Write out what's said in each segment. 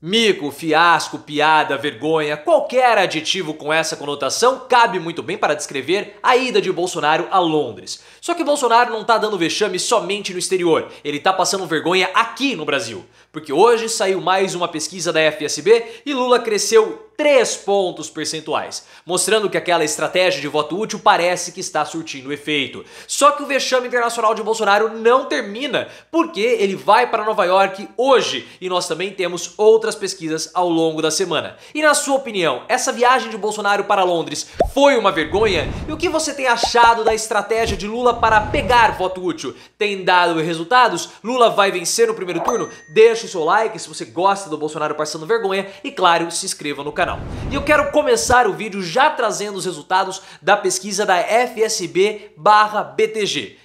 Mico, fiasco, piada, vergonha, qualquer adjetivo com essa conotação cabe muito bem para descrever a ida de Bolsonaro a Londres. Só que Bolsonaro não tá dando vexame somente no exterior, ele tá passando vergonha aqui no Brasil. Porque hoje saiu mais uma pesquisa da FSB e Lula cresceu 3 pontos percentuais, mostrando que aquela estratégia de voto útil parece que está surtindo efeito. Só que o vexame internacional de Bolsonaro não termina, porque ele vai para Nova York hoje e nós também temos outras pesquisas ao longo da semana. E na sua opinião, essa viagem de Bolsonaro para Londres foi uma vergonha? E o que você tem achado da estratégia de Lula para pegar voto útil? Tem dado resultados? Lula vai vencer no primeiro turno? Deixe o seu like se você gosta do Bolsonaro passando vergonha e, claro, se inscreva no canal. E eu quero começar o vídeo já trazendo os resultados da pesquisa da FSB/BTG,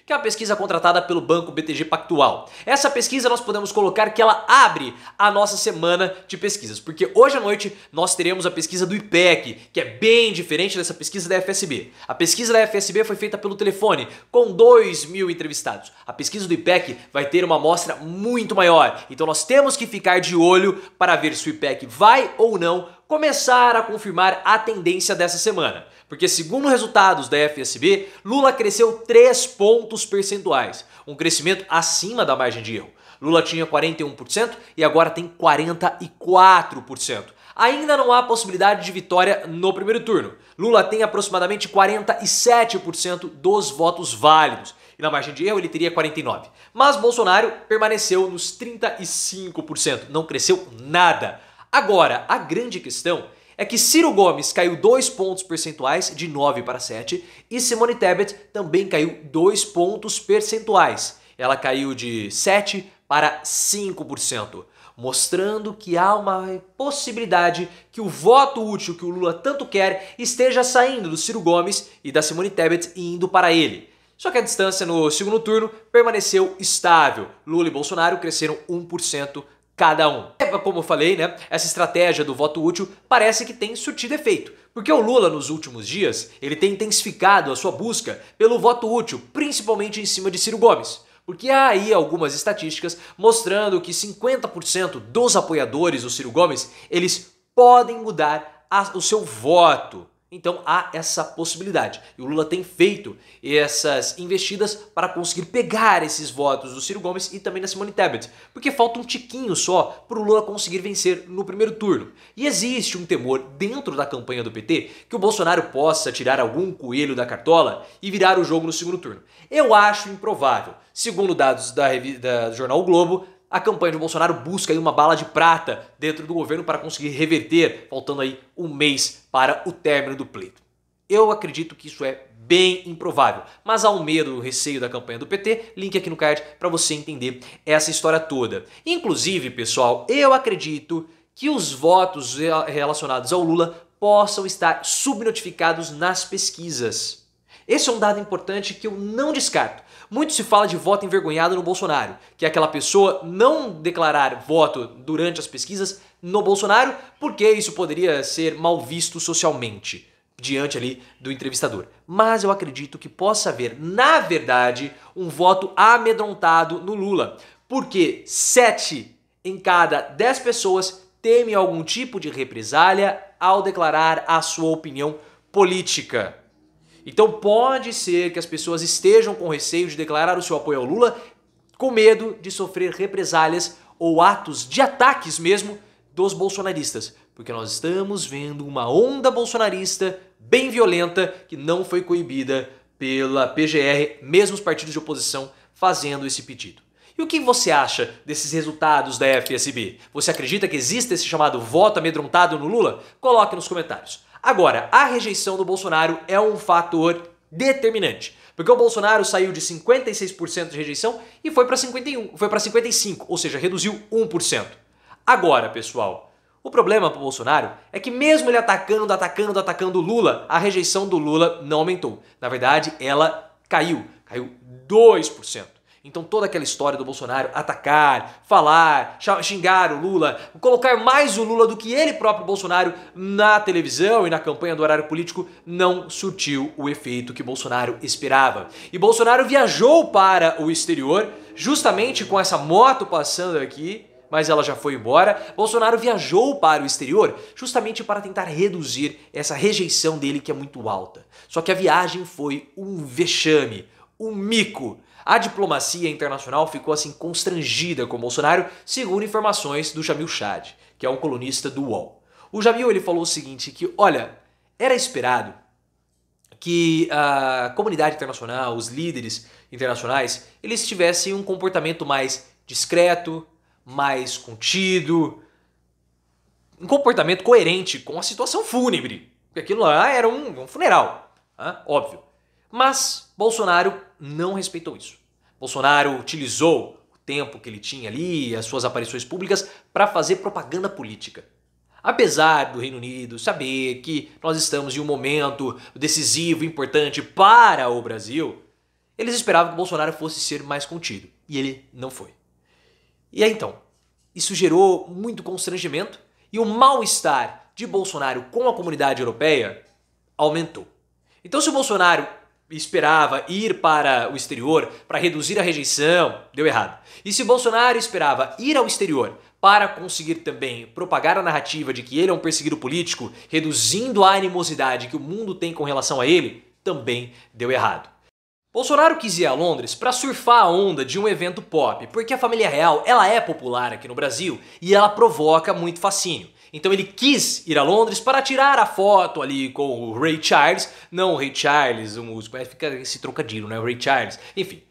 que é uma pesquisa contratada pelo Banco BTG Pactual. Essa pesquisa nós podemos colocar que ela abre a nossa semana de pesquisas, porque hoje à noite nós teremos a pesquisa do IPEC, que é bem diferente dessa pesquisa da FSB. A pesquisa da FSB foi feita pelo telefone, com 2.000 entrevistados. A pesquisa do IPEC vai ter uma amostra muito maior, então nós temos que ficar de olho para ver se o IPEC vai ou não começar a confirmar a tendência dessa semana. Porque segundo resultados da FSB, Lula cresceu 3 pontos percentuais, um crescimento acima da margem de erro. Lula tinha 41% e agora tem 44%. Ainda não há possibilidade de vitória no primeiro turno. Lula tem aproximadamente 47% dos votos válidos. E na margem de erro ele teria 49%. Mas Bolsonaro permaneceu nos 35%, não cresceu nada. Agora, a grande questão é que Ciro Gomes caiu 2 pontos percentuais, de 9 para 7, e Simone Tebet também caiu 2 pontos percentuais. Ela caiu de 7 para 5%, mostrando que há uma possibilidade que o voto útil que o Lula tanto quer esteja saindo do Ciro Gomes e da Simone Tebet e indo para ele. Só que a distância no segundo turno permaneceu estável. Lula e Bolsonaro cresceram 1% cada um. Como eu falei, né, essa estratégia do voto útil parece que tem surtido efeito, porque o Lula nos últimos dias ele tem intensificado a sua busca pelo voto útil, principalmente em cima de Ciro Gomes. Porque há aí algumas estatísticas mostrando que 50% dos apoiadores do Ciro Gomes, eles podem mudar o seu voto. Então há essa possibilidade. E o Lula tem feito essas investidas para conseguir pegar esses votos do Ciro Gomes e também da Simone Tebet. Porque falta um tiquinho só para o Lula conseguir vencer no primeiro turno. E existe um temor dentro da campanha do PT que o Bolsonaro possa tirar algum coelho da cartola e virar o jogo no segundo turno. Eu acho improvável. Segundo dados do jornal O Globo, a campanha de Bolsonaro busca aí uma bala de prata dentro do governo para conseguir reverter, faltando aí um mês para o término do pleito. Eu acredito que isso é bem improvável, mas há um medo, um receio da campanha do PT, link aqui no card para você entender essa história toda. Inclusive, pessoal, eu acredito que os votos relacionados ao Lula possam estar subnotificados nas pesquisas. Esse é um dado importante que eu não descarto. Muito se fala de voto envergonhado no Bolsonaro, que é aquela pessoa não declarar voto durante as pesquisas no Bolsonaro, porque isso poderia ser mal visto socialmente, diante ali do entrevistador. Mas eu acredito que possa haver, na verdade, um voto amedrontado no Lula, porque 7 em cada 10 pessoas temem algum tipo de represália ao declarar a sua opinião política. Então pode ser que as pessoas estejam com receio de declarar o seu apoio ao Lula com medo de sofrer represálias ou atos de ataques mesmo dos bolsonaristas. Porque nós estamos vendo uma onda bolsonarista bem violenta que não foi coibida pela PGR, mesmo os partidos de oposição fazendo esse pedido. E o que você acha desses resultados da FSB? Você acredita que existe esse chamado voto amedrontado no Lula? Coloque nos comentários. Agora, a rejeição do Bolsonaro é um fator determinante, porque o Bolsonaro saiu de 56% de rejeição e foi para 55%, ou seja, reduziu 1%. Agora, pessoal, o problema para o Bolsonaro é que mesmo ele atacando o Lula, a rejeição do Lula não aumentou. Na verdade, ela caiu 2%. Então toda aquela história do Bolsonaro atacar, falar, xingar o Lula, colocar mais o Lula do que ele próprio Bolsonaro na televisão e na campanha do horário político não surtiu o efeito que Bolsonaro esperava. E Bolsonaro viajou para o exterior justamente com essa moto passando aqui mas ela já foi embora. Bolsonaro viajou para o exterior justamente para tentar reduzir essa rejeição dele que é muito alta. Só que a viagem foi um vexame, um mico. A diplomacia internacional ficou assim constrangida com Bolsonaro, segundo informações do Jamil Chad, que é um colunista do UOL. O Jamil ele falou o seguinte, que olha, era esperado que a comunidade internacional, os líderes internacionais, eles tivessem um comportamento mais discreto, mais contido, um comportamento coerente com a situação fúnebre, porque aquilo lá era um funeral, óbvio. Mas Bolsonaro não respeitou isso. Bolsonaro utilizou o tempo que ele tinha ali, as suas aparições públicas, para fazer propaganda política. Apesar do Reino Unido saber que nós estamos em um momento decisivo, importante para o Brasil, eles esperavam que Bolsonaro fosse ser mais contido. E ele não foi. E aí então, isso gerou muito constrangimento e o mal-estar de Bolsonaro com a comunidade europeia aumentou. Então se o Bolsonaro esperava ir para o exterior para reduzir a rejeição, deu errado. E se Bolsonaro esperava ir ao exterior para conseguir também propagar a narrativa de que ele é um perseguido político, reduzindo a animosidade que o mundo tem com relação a ele, também deu errado. Bolsonaro quis ir a Londres para surfar a onda de um evento pop, porque a família real ela é popular aqui no Brasil e ela provoca muito fascínio. Então ele quis ir a Londres para tirar a foto ali com o Ray Charles, não o Ray Charles, o músico, fica esse trocadilho, né, o Ray Charles, enfim.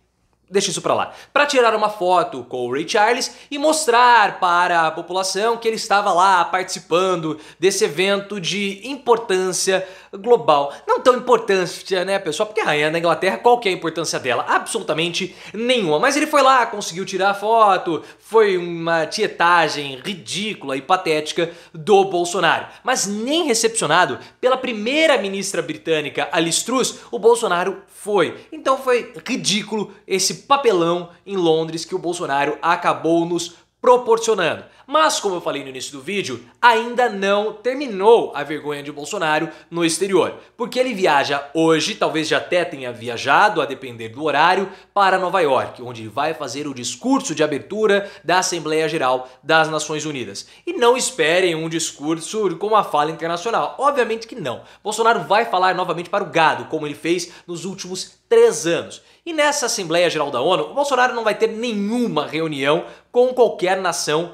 Deixa isso pra lá. Para tirar uma foto com o Ray Charles e mostrar para a população que ele estava lá participando desse evento de importância global. Não tão importância, né, pessoal? Porque a rainha da Inglaterra, qual que é a importância dela? Absolutamente nenhuma. Mas ele foi lá, conseguiu tirar a foto, foi uma tietagem ridícula e patética do Bolsonaro. Mas nem recepcionado pela primeira-ministra britânica, Liz Truss, o Bolsonaro foi. Então foi ridículo esse papelão em Londres que o Bolsonaro acabou nos proporcionando. Mas, como eu falei no início do vídeo, ainda não terminou a vergonha de Bolsonaro no exterior. Porque ele viaja hoje, talvez já até tenha viajado, a depender do horário, para Nova York, onde vai fazer o discurso de abertura da Assembleia Geral das Nações Unidas. E não esperem um discurso com uma fala internacional. Obviamente que não. Bolsonaro vai falar novamente para o gado, como ele fez nos últimos 3 anos. E nessa Assembleia Geral da ONU, o Bolsonaro não vai ter nenhuma reunião com qualquer nação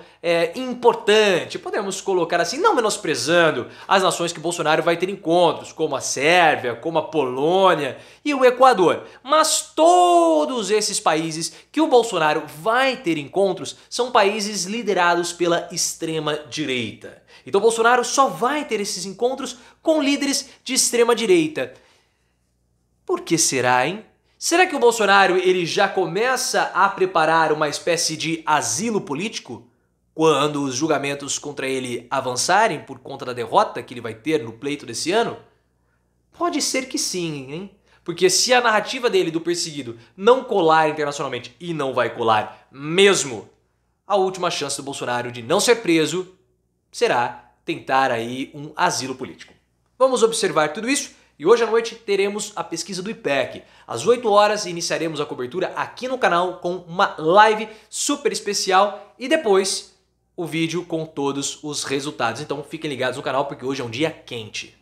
importante, podemos colocar assim, não menosprezando as nações que Bolsonaro vai ter encontros, como a Sérvia, como a Polônia e o Equador. Mas todos esses países que o Bolsonaro vai ter encontros são países liderados pela extrema-direita. Então Bolsonaro só vai ter esses encontros com líderes de extrema-direita. Por que será, hein? Será que o Bolsonaro ele já começa a preparar uma espécie de asilo político? Quando os julgamentos contra ele avançarem por conta da derrota que ele vai ter no pleito desse ano? Pode ser que sim, hein? Porque se a narrativa dele do perseguido não colar internacionalmente, e não vai colar mesmo, a última chance do Bolsonaro de não ser preso será tentar aí um asilo político. Vamos observar tudo isso e hoje à noite teremos a pesquisa do IPEC. Às 8 horas iniciaremos a cobertura aqui no canal com uma live super especial e depois o vídeo com todos os resultados. Então fiquem ligados no canal porque hoje é um dia quente.